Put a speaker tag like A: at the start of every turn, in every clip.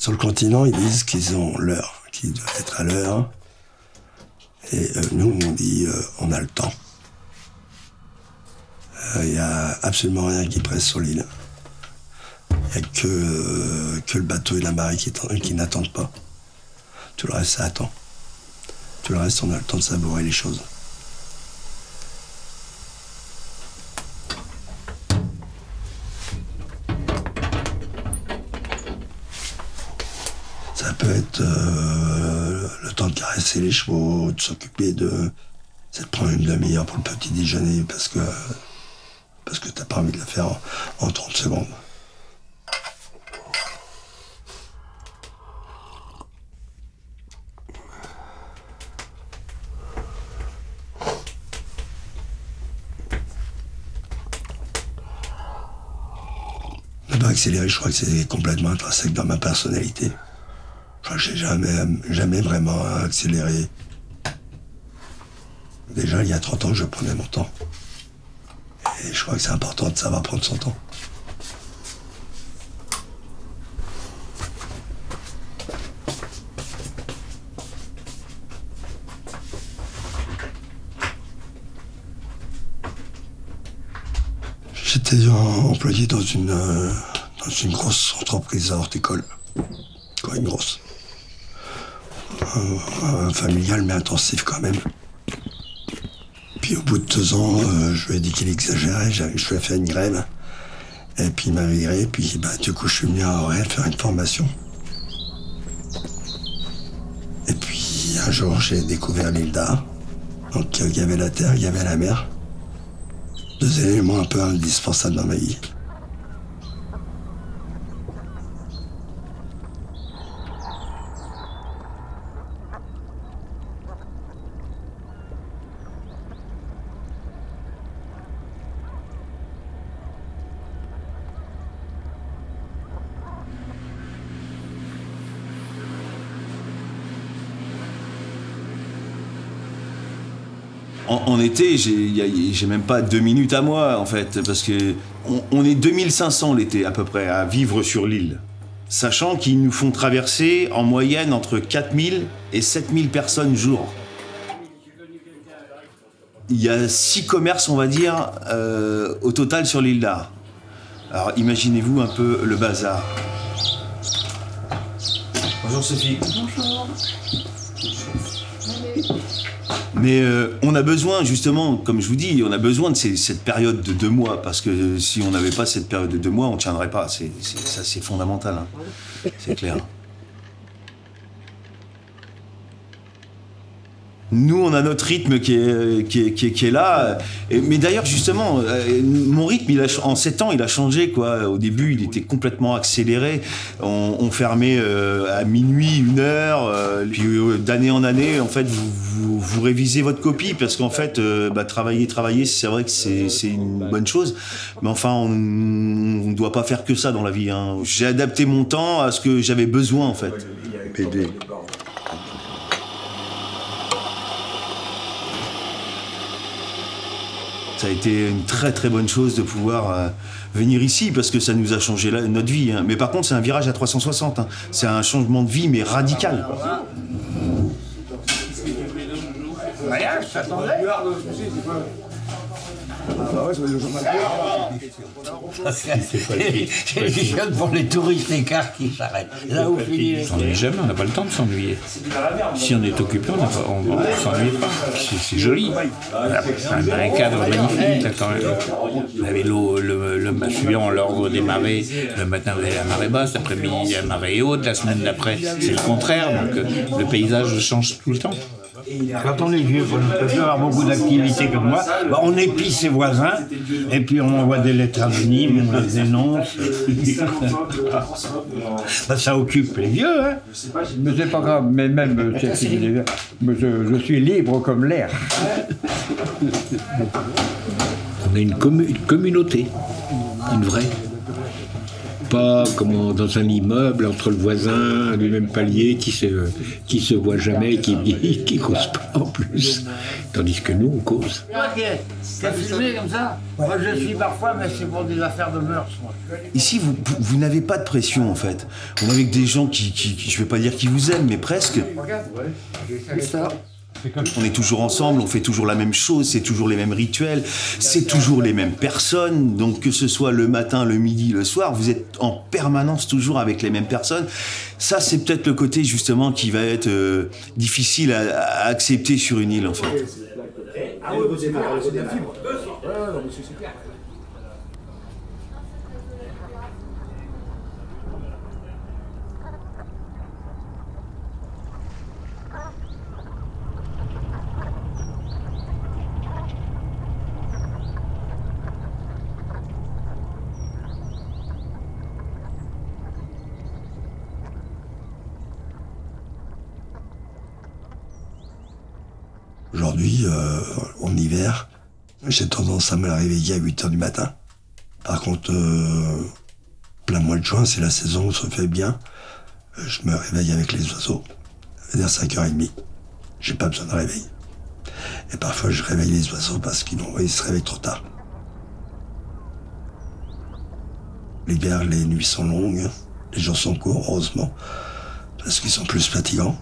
A: Sur le continent, ils disent qu'ils ont l'heure, qu'ils doivent être à l'heure. Et nous, on dit on a le temps. Il n'y a absolument rien qui presse sur l'île. Il n'y a que le bateau et la marée qui n'attendent pas. Tout le reste, ça attend. Tout le reste, on a le temps de savourer les choses. Ça peut être le temps de caresser les chevaux, de s'occuper c'est de prendre une demi-heure pour le petit déjeuner parce que t'as pas envie de le faire en 30 secondes. Ne pas accélérer, je crois que c'est complètement intrinsèque dans ma personnalité. Je crois que j'ai jamais vraiment accéléré. Déjà, il y a 30 ans, je prenais mon temps. Et je crois que c'est important de savoir prendre son temps. J'étais employé dans une grosse entreprise horticole. Quoi, une grosse. Familial mais intensif quand même. Puis au bout de 2 ans, je lui ai dit qu'il exagérait, je lui ai fait une grève. Et puis il m'a viré, puis du coup je suis venu à Auréal faire une formation. Et puis un jour j'ai découvert l'île d'Ar. Donc il y avait la terre, il y avait la mer. 2 éléments un peu indispensables dans ma vie.
B: En été, j'ai même pas 2 minutes à moi, en fait, parce que on est 2500 l'été, à peu près, à vivre sur l'île. Sachant qu'ils nous font traverser, en moyenne, entre 4000 et 7000 personnes jour. Il y a 6 commerces, on va dire, au total sur l'île d'Ar. Alors, imaginez-vous un peu le bazar. Bonjour Sophie.
C: Bonjour.
B: Mais on a besoin, justement, comme je vous dis, on a besoin de cette période de 2 mois, parce que si on n'avait pas cette période de 2 mois, on ne tiendrait pas. Ça, c'est fondamental, hein. C'est clair. Nous, on a notre rythme qui est là. Mais d'ailleurs, justement, mon rythme, en 7 ans, il a changé, quoi. Au début, il était complètement accéléré. On fermait à minuit, 1 heure. Puis d'année en année, en fait, vous révisez votre copie parce qu'en fait, travailler, c'est vrai que c'est une bonne chose. Mais enfin, on ne doit pas faire que ça dans la vie, hein. J'ai adapté mon temps à ce que j'avais besoin, en fait.
A: PD.
B: Ça a été une très très bonne chose de pouvoir venir ici parce que ça nous a changé notre vie, hein. Mais par contre, c'est un virage à 360, hein. C'est un changement de vie, mais radical.
D: C'est pour les touristes, les cars qui s'arrêtent. Là où finit les...
E: On s'ennuie jamais, on n'a pas le temps de s'ennuyer. Si on est occupé, on ne s'ennuie pas. C'est joli. On a un cadre magnifique, là, quand même. Vous avez l'eau, suivant l'ordre des marées. Le matin, vous avez la marée basse, l'après-midi, la marée haute. La semaine d'après, c'est le contraire. Donc, le paysage change tout le temps.
D: Quand on est vieux, on ne peut plus avoir beaucoup d'activités comme moi. Bah, on épie ses voisins, et puis on envoie des lettres anonymes, on les énonce. Bah, ça occupe les vieux, hein.
C: Mais c'est pas grave, mais même je suis libre comme l'air.
F: On a une communauté, une vraie. Pas comme dans un immeuble entre le voisin du même palier qui se voit jamais, qui cause pas en plus. Tandis que nous, on cause.
D: Toi qui es filmé comme ça, moi je suis parfois, mais c'est pour des affaires de mœurs. Moi.
B: Ici, vous n'avez pas de pression, en fait. On est avec des gens qui je vais pas dire qui vous aiment, mais presque. On est toujours ensemble, on fait toujours la même chose, c'est toujours les mêmes rituels, c'est toujours les mêmes personnes. Donc que ce soit le matin, le midi, le soir, vous êtes en permanence toujours avec les mêmes personnes. Ça, c'est peut-être le côté justement qui va être difficile à accepter sur une île, en fait.
A: Aujourd'hui, en hiver, j'ai tendance à me réveiller à 8h du matin. Par contre, plein mois de juin, c'est la saison où ça fait bien. Je me réveille avec les oiseaux, vers 5h30. J'ai pas besoin de réveil. Et parfois, je réveille les oiseaux parce qu'ils se réveillent trop tard. L'hiver, les nuits sont longues, les jours sont courts, heureusement, parce qu'ils sont plus fatigants.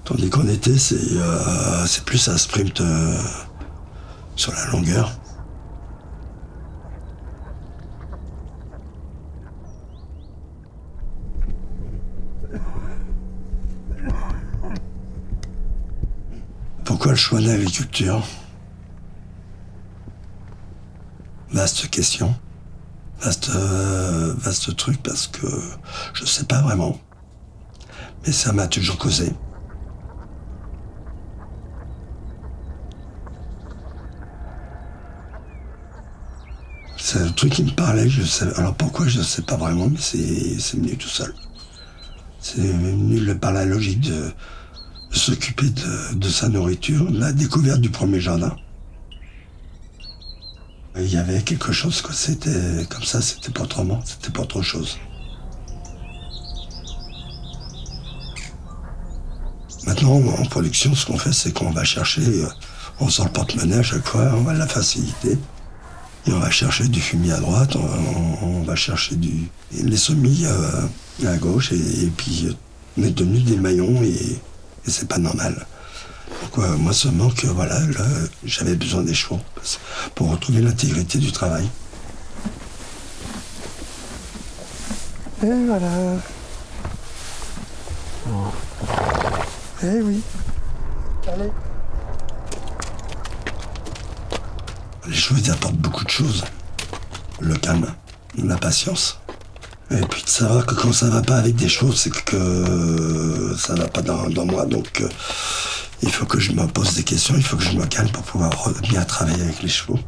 A: Tandis qu'en été, c'est plus un sprint sur la longueur. Pourquoi le choix de l'agriculture? Vaste question. Vaste truc parce que je sais pas vraiment. Mais ça m'a toujours causé. C'est un truc qui me parlait, je sais. Alors pourquoi, je ne sais pas vraiment, mais c'est venu tout seul. C'est venu par la logique de s'occuper de sa nourriture, la découverte du premier jardin. Il y avait quelque chose, quoi. C'était comme ça, c'était pas autrement, c'était pas autre chose. Maintenant, en production, ce qu'on fait, c'est qu'on va chercher, on sort le porte-monnaie à chaque fois, on va la faciliter. Et on va chercher du fumier à droite, on va chercher les semis à gauche, et puis on est devenu des maillons, et c'est pas normal. Donc, moi, ce manque, voilà, là, j'avais besoin des chevaux pour retrouver l'intégrité du travail. Et voilà. Eh oui. Allez. Les chevaux, ils apportent beaucoup de choses. Le calme, la patience. Et puis de savoir que quand ça va pas avec des choses, c'est que ça va pas dans moi. Donc il faut que je me pose des questions, il faut que je me calme pour pouvoir bien travailler avec les chevaux.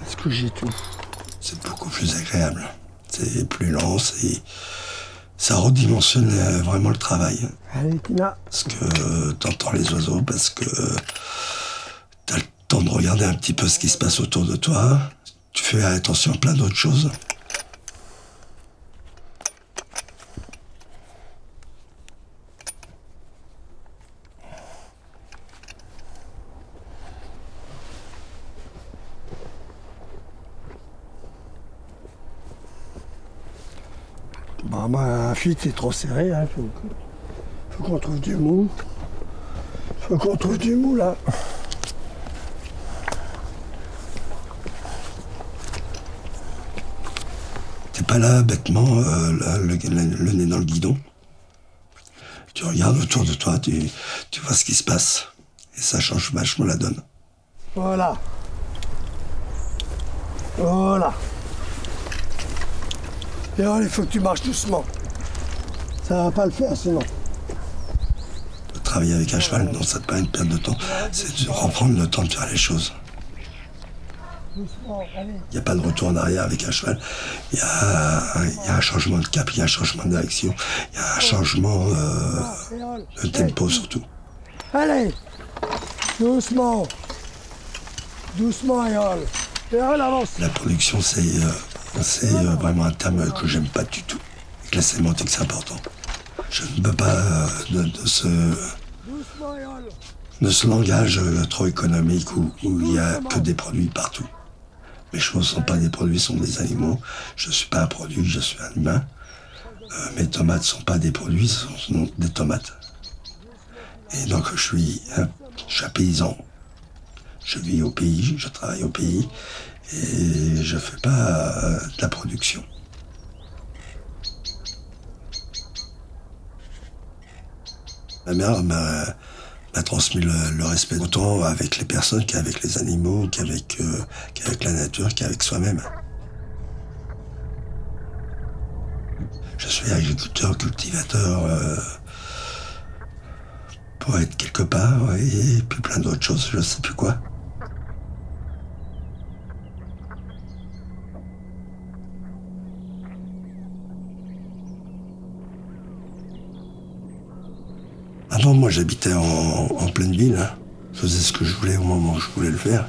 A: Est-ce que j'ai tout? C'est beaucoup plus agréable. C'est plus lent, ça redimensionne vraiment le travail. Allez, Tina. Parce que t'entends les oiseaux, parce que t'as le temps de regarder un petit peu ce qui se passe autour de toi. Tu fais attention à plein d'autres choses. Bah, ma fuite est trop serrée, hein. Faut qu'on trouve du mou. Faut qu'on trouve du mou là. T'es pas là bêtement, le nez dans le guidon. Tu regardes autour de toi, tu vois ce qui se passe. Et ça change vachement la donne. Voilà. Voilà. Et alors, il faut que tu marches doucement. Ça va pas le faire sinon. Travailler avec un cheval, non, ça te pas une perte de temps. C'est de reprendre le temps de faire les choses. Il n'y a pas de retour en arrière avec un cheval. Il y a un changement de cap, il y a un changement de direction, il y a un changement de tempo surtout. Allez, doucement. Doucement, Ayol. Ayol, avance. La production, c'est vraiment un terme que j'aime pas du tout. Et que la sémantique, c'est important. Je ne peux pas de ce langage trop économique où il n'y a que des produits partout. Mes chevaux ne sont pas des produits, sont des animaux. Je ne suis pas un produit, je suis un humain. Mes tomates ne sont pas des produits, ce sont des tomates. Et donc je suis un paysan. Je vis au pays, je travaille au pays et je ne fais pas de la production. Ma mère m'a transmis le respect autant avec les personnes qu'avec les animaux, qu'avec la nature, qu'avec soi-même. Je suis agriculteur, cultivateur, poète quelque part, et puis plein d'autres choses, je ne sais plus quoi. Avant, moi, j'habitais en pleine ville. Hein. Je faisais ce que je voulais au moment où je voulais le faire.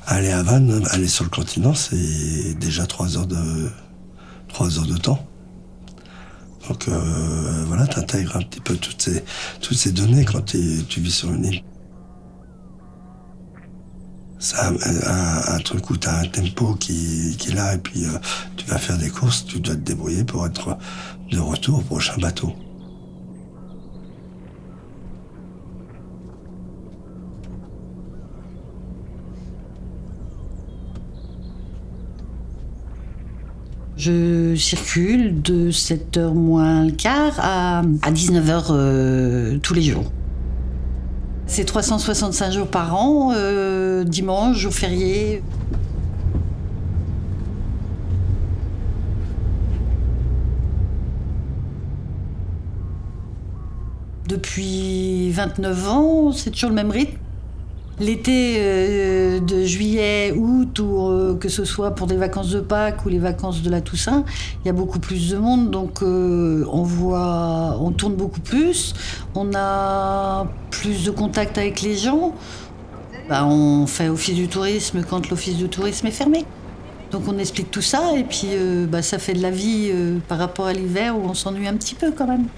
A: Aller à Vannes, aller sur le continent, c'est déjà 3 heures de temps. Donc voilà, tu intègres un petit peu toutes ces données quand tu vis sur une île. C'est un truc où tu as un tempo qui est là et puis tu vas faire des courses, tu dois te débrouiller pour être de retour au prochain bateau.
G: Je circule de 7h moins le quart à 19h tous les jours. C'est 365 jours par an, dimanche, jour férié. Depuis 29 ans, c'est toujours le même rythme. L'été de juillet, août, ou que ce soit pour des vacances de Pâques ou les vacances de la Toussaint, il y a beaucoup plus de monde, donc on tourne beaucoup plus, on a plus de contact avec les gens. On fait office du tourisme quand l'office du tourisme est fermé. Donc on explique tout ça et puis ça fait de la vie par rapport à l'hiver où on s'ennuie un petit peu quand même.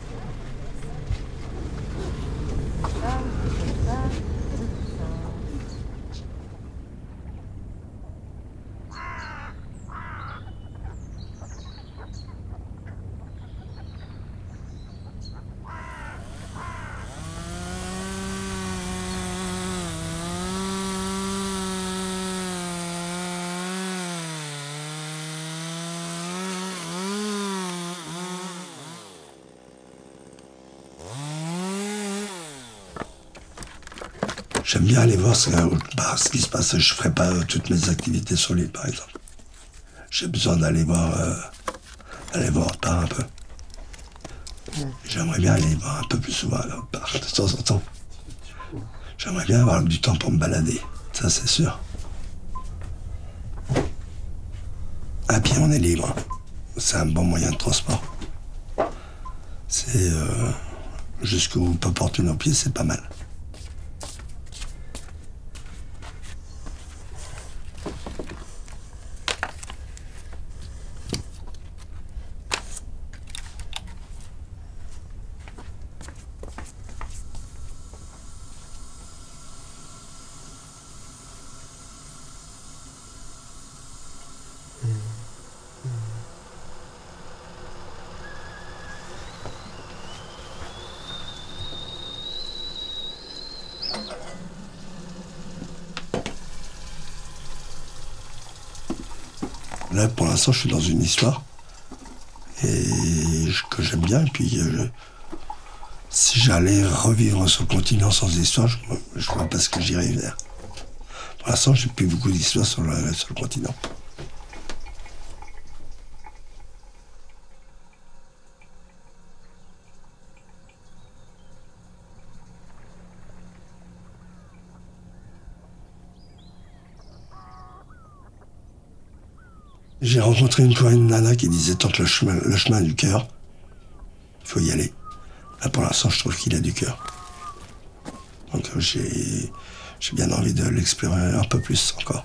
A: J'aime bien aller voir ce qui se passe. Je ne ferai pas toutes mes activités sur l'île, par exemple. J'ai besoin d'aller voir part un peu. J'aimerais bien aller voir un peu plus souvent part de temps en temps. J'aimerais bien avoir du temps pour me balader, ça c'est sûr. À pied, on est libre. C'est un bon moyen de transport. C'est jusqu'où on peut porter nos pieds, c'est pas mal. Là, pour l'instant, je suis dans une histoire que j'aime bien. Et puis, si j'allais revivre ce continent sans histoire, je ne vois pas ce que j'irais vers. Pour l'instant, j'ai plus beaucoup d'histoires sur le continent. J'ai rencontré une fois une nana qui disait tant que le chemin du cœur, il faut y aller. Là, pour l'instant, je trouve qu'il a du cœur. Donc j'ai bien envie de l'explorer un peu plus encore.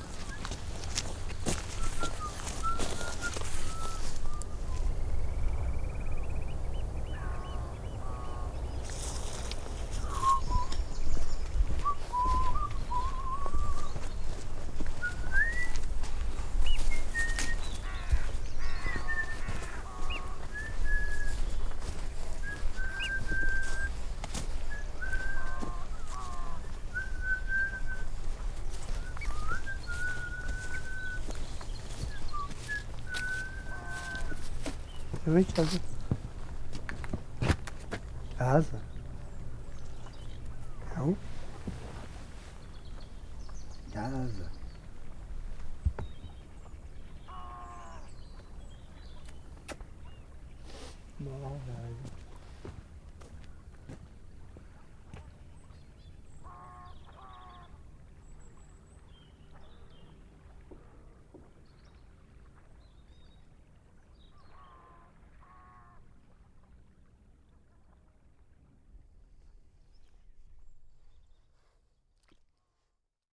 H: Oui, Gaz. Gaz. Non. Gaz. Bon, Gaz.